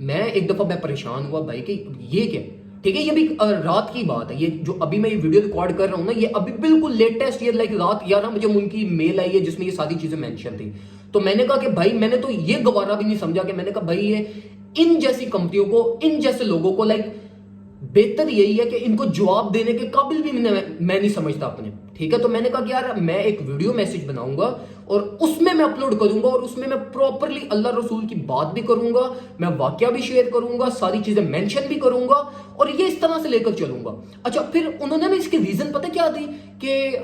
میں ایک دفعہ میں پریشان ہوا بھائی کہ یہ کیا، ٹھیک ہے، یہ بھی رات کی بات ہے، یہ جو ابھی میں یہ ویڈیو ریکارڈ کر رہا ہوں نا، یہ ابھی بالکل لیٹسٹ، یہ لائک رات 11 بجے ان کی میل آئی ہے جس میں یہ ساری چیزیں مینشن تھی. تو میں نے کہا کہ بھائی میں نے تو یہ گوارا بھی نہیں سمجھا، کہ میں نے کہا بھائی یہ ان جیسی کمپنیوں کو، ان جیسے لوگوں کو لائک بہتر یہی ہے کہ ان کو جواب دینے کے قابل بھی میں نہیں سمجھتا اپنے، ٹھیک ہے. تو میں نے کہا کہ یار میں ایک ویڈیو میسج بناؤں گا اور اس میں اپلوڈ کروں گا، اور اس میں پراپرلی اللہ رسول کی بات بھی کروں گا، میں واقعہ بھی شیئر کروں گا، ساری چیزیں مینشن بھی کروں گا، اور یہ اس طرح سے لے کر چلوں گا. اچھا پھر انہوں نے اس کی ریزن پتہ کیا دی کہ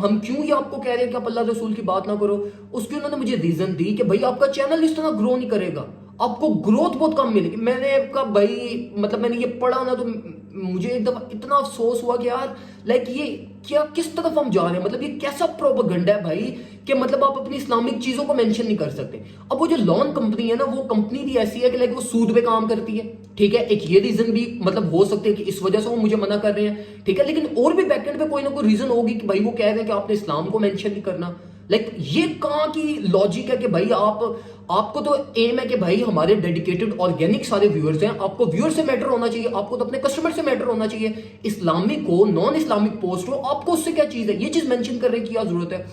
ہم کیوں یہ آپ کو کہہ رہے ہیں کہ آپ اللہ رسول کی بات نہ کرو. اس کی انہوں نے مجھے ریزن دی کہ بھائی آپ کا چینل اس طرح گرو نہیں کرے گا، آپ کو گروتھ بہت کم ملے گی. میں نے کہا بھائی مطلب میں نے یہ پڑھا نا تو مجھے ایک دفعہ اتنا افسوس ہوا کہ یار لائک یہ کیا، کس طرف ہم جا رہے ہیں، مطلب یہ کیسا پروپیگنڈا ہے بھائی کہ مطلب آپ اپنی اسلامک چیزوں کو مینشن نہیں کر سکتے. اب وہ جو لون کمپنی ہے نا، وہ کمپنی بھی ایسی ہے کہ لائک وہ سود پہ کام کرتی ہے، ٹھیک ہے. ایک یہ ریزن بھی مطلب ہو سکتے ہیں کہ اس وجہ سے وہ مجھے منع کر رہے ہیں، ٹھیک ہے. لیکن اور بھی بیک اینڈ پہ کوئی نہ کوئی ریزن ہوگی کہ بھائی وہ کہہ رہے ہیں کہ آپ نے اسلام کو مینشن نہیں کرنا. لائک یہ کہاں کی لاجک ہے کہ بھائی آپ کو تو ایم ہے کہ بھائی ہمارے ڈیڈیکیٹڈ آرگینک سارے ویورز ہیں، آپ کو ویور سے میٹر ہونا چاہیے، آپ کو تو اپنے کسٹمر سے میٹر ہونا چاہیے. اسلامک ہو نان اسلامک پوسٹ ہو، آپ کو اس سے کیا چیز ہے، یہ چیز مینشن کرنے کی کیا ضرورت ہے.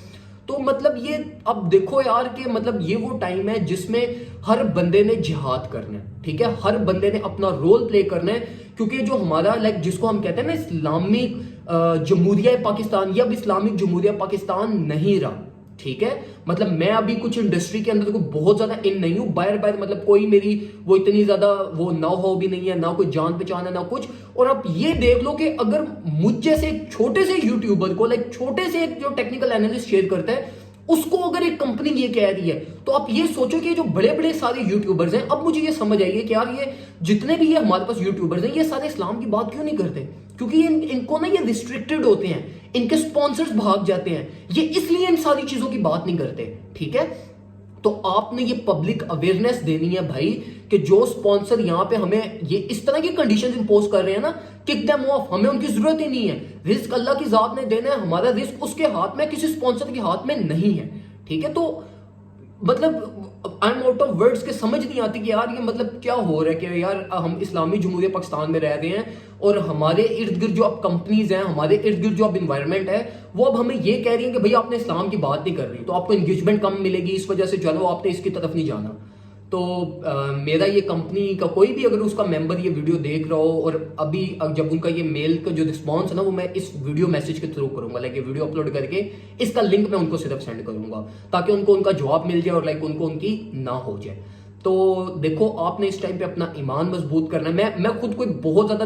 تو مطلب یہ اب دیکھو یار کہ مطلب یہ وہ ٹائم ہے جس میں ہر بندے نے جہاد کرنا ہے، ٹھیک ہے. ہر بندے نے اپنا رول پلے کرنا ہے، کیونکہ جو ہمارا لائک جس کو ہم کہتے ہیں نا اسلامک جمہوریہ پاکستان، یہ اب اسلامک جمہوریہ پاکستان نہیں رہا، ٹھیک ہے. مطلب میں ابھی کچھ انڈسٹری کے اندر بہت زیادہ ان نہیں ہوں، باہر مطلب کوئی میری وہ اتنی زیادہ وہ نہ ہو بھی نہیں ہے، نہ کوئی جان پہچان ہے نہ کچھ. اور آپ یہ دیکھ لو کہ اگر مجھ جیسے ایک چھوٹے سے یوٹیوبر کو، لائک چھوٹے سے ایک جو ٹیکنیکل اینالسٹ شیئر کرتا ہے، اس کو اگر ایک کمپنی یہ کہہ رہی ہے، تو آپ یہ سوچو کہ جو بڑے بڑے سارے یوٹیوبرز ہیں، اب مجھے یہ سمجھ آئی ہے کہ یار یہ جتنے بھی یہ ہمارے پاس یوٹیوبرز ہیں، یہ سارے اسلام کی بات کیوں نہیں کرتے، کیونکہ ان کو نا یہ ریسٹرکٹڈ ہوتے ہیں، ان کے سپانسرز بھاگ جاتے ہیں، یہ اس لیے ان ساری چیزوں کی بات نہیں کرتے، ٹھیک ہے. تو آپ نے یہ پبلک اویئرنیس دینی ہے بھائی کہ جو سپانسر یہاں پہ ہمیں یہ اس طرح کی کنڈیشنز امپوز کر رہے ہیں نا، کک دیم آف، ہمیں ان کی ضرورت ہی نہیں ہے. رزق اللہ کی ذات نے دینا ہے، ہمارا رزق اس کے ہاتھ میں، کسی سپانسر کے ہاتھ میں نہیں ہے، ٹھیک ہے. تو مطلب I am out of words کے سمجھ نہیں آتی کہ یار یہ مطلب کیا ہو رہا ہے کہ یار ہم اسلامی جمہوریہ پاکستان میں رہ رہے ہیں اور ہمارے ارد گرد جو اب کمپنیز ہیں، ہمارے ارد گرد جو اب انوائرمنٹ ہے، وہ اب ہمیں یہ کہہ رہی ہیں کہ بھئی آپ نے اسلام کی بات نہیں کر رہی، تو آپ کو انگیجمنٹ کم ملے گی، اس وجہ سے چلو آپ نے اس کی طرف نہیں جانا. تو میرا یہ کمپنی کا کوئی بھی اگر اس کا ممبر یہ ویڈیو دیکھ رہا ہو، اور ابھی جب ان کا یہ میل کا جو رسپانس ہے نا، وہ میں اس ویڈیو میسج کے تھرو کروں گا، لائک یہ ویڈیو اپلوڈ کر کے اس کا لنک میں ان کو صرف سینڈ کروں گا تاکہ ان کو ان کا جواب مل جائے اور لائک ان کو ان کی نہ ہو جائے. تو دیکھو آپ نے اس ٹائم پہ اپنا ایمان مضبوط کرنا ہے. میں خود کوئی بہت زیادہ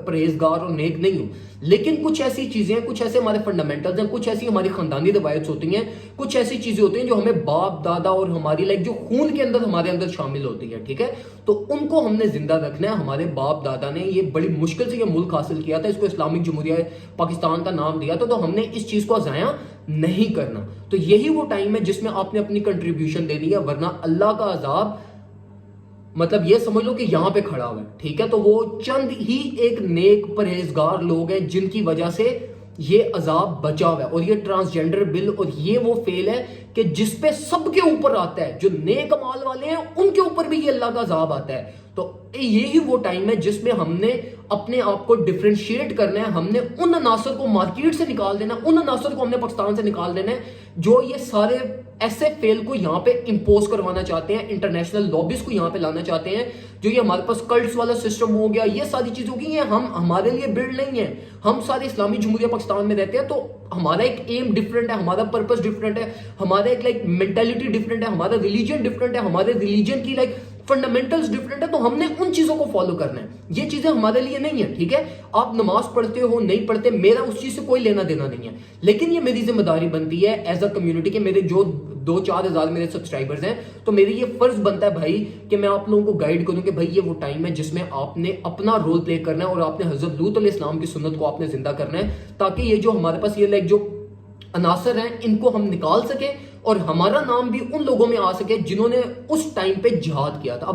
پرہیزگار اور نیک نہیں ہوں، لیکن کچھ ایسی چیزیں ہیں، کچھ ایسے ہمارے فنڈامنٹلز ہیں، کچھ ایسی ہماری خاندانی روایتیں ہوتی ہیں، کچھ ایسی چیزیں ہوتی ہیں جو ہمیں باپ دادا اور ہماری لائک جو خون کے اندر ہمارے اندر شامل ہوتی ہے، ٹھیک ہے. تو ان کو ہم نے زندہ رکھنا ہے. ہمارے باپ دادا نے یہ بڑی مشکل سے یہ ملک حاصل کیا تھا، اس کو اسلامک جمہوریہ پاکستان کا نام دیا تھا، تو ہم نے اس چیز کو ضائع نہیں کرنا. تو یہی وہ ٹائم ہے جس میں آپ نے اپنی کنٹریبیوشن دینی ہے، ورنہ اللہ کا عذاب مطلب یہ سمجھ لو کہ یہاں پہ کھڑا ہوا ہے، ٹھیک ہے. تو وہ چند ہی ایک نیک پرہیزگار لوگ ہیں جن کی وجہ سے یہ عذاب بچا ہوا ہے. اور یہ ٹرانسجینڈر بل اور یہ وہ فیل ہے کہ جس پہ سب کے اوپر آتا ہے، جو نیک امال والے ہیں ان کے اوپر بھی یہ اللہ کا عذاب آتا ہے. تو یہی وہ ٹائم ہے جس میں ہم نے اپنے آپ کو ڈفرینشیٹ کرنا ہے. ہم نے ان عناصر کو مارکیٹ سے نکال دینا، ان عناصر کو ہم نے پاکستان سے نکال دینا ہے جو یہ سارے ایسے فیل کو یہاں پہ امپوز کروانا چاہتے ہیں، انٹرنیشنل لابیز کو یہاں پہ لانا چاہتے ہیں، جو یہ ہمارے پاس کلٹس والا سسٹم ہو گیا، یہ ساری چیزوں کی یہ ہمارے لیے بلڈ نہیں ہے. ہم سارے اسلامی جمہوریہ پاکستان میں رہتے ہیں، تو ہمارا ایک ایم ڈفرنٹ ہے، ہمارا پرپس ڈفرنٹ ہے، ہمارا ایک لائک مینٹیلٹی ڈفرنٹ ہے، ہمارا ریلیجن ڈفرنٹ ہے، ہمارے ریلیجن کی لائک فنڈامنٹلز ڈفرنٹ ہے. تو ہم نے ان چیزوں کو فالو کرنا ہے. یہ چیزیں ہمارے لیے نہیں ہے، ٹھیک ہے. آپ نماز پڑھتے ہو نہیں پڑھتے، میرا اس چیز سے کوئی لینا دینا نہیں ہے، لیکن یہ میری ذمہ داری بنتی ہے ایز اے کمیونٹی کے میرے جو 2-4 ہزار میرے سبسکرائبرز ہیں، تو میری یہ فرض بنتا ہے بھائی کہ میں آپ لوگوں کو گائیڈ کروں کہ بھائی یہ وہ ٹائم ہے جس میں آپ نے اپنا رول پلے کرنا ہے اور آپ نے حضرت لوط علیہ السلام کی سنت کو آپ نے زندہ کرنا ہے، تاکہ یہ جو ہمارے پاس یہ لائک جو عناصر ہیں ان کو ہم نکال سکیں اور ہمارا نام بھی ان لوگوں میں آ سکے جنہوں نے اس ٹائم پہ جہاد کیا تھا.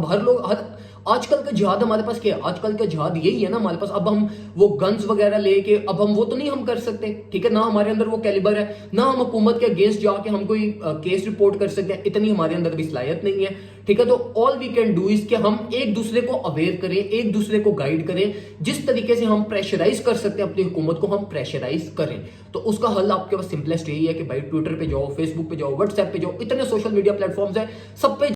آج کل کا جہاد ہمارے پاس کیا ہے؟ آج کل کا جہاد یہی ہے نا ہمارے پاس. اب ہم وہ گنز وغیرہ لے کے اب ہم وہ تو نہیں ہم کر سکتے, ٹھیک ہے, نہ ہمارے اندر وہ کیلیبر ہے, نہ ہم حکومت کے اگینسٹ جا کے ہم کوئی کیس رپورٹ کر سکتے ہیں, اتنی ہمارے اندر بھی صلاحیت نہیں ہے, ٹھیک ہے. تو آل وی کین ڈو از کہ ہم ایک دوسرے کو اویئر کریں, ایک دوسرے کو گائیڈ کریں, جس طریقے سے ہم پریشرائز کر سکتے ہیں اپنی حکومت کو ہم پریشرائز کریں. تو اس کا حل آپ کے پاس سمپلیسٹ یہی ہے کہ بھائی ٹویٹر پہ جاؤ, فیس بک پہ جاؤ, واٹس ایپ پہ جاؤ, اتنے سوشل میڈیا پلیٹ فارمز ہیں, سب پہ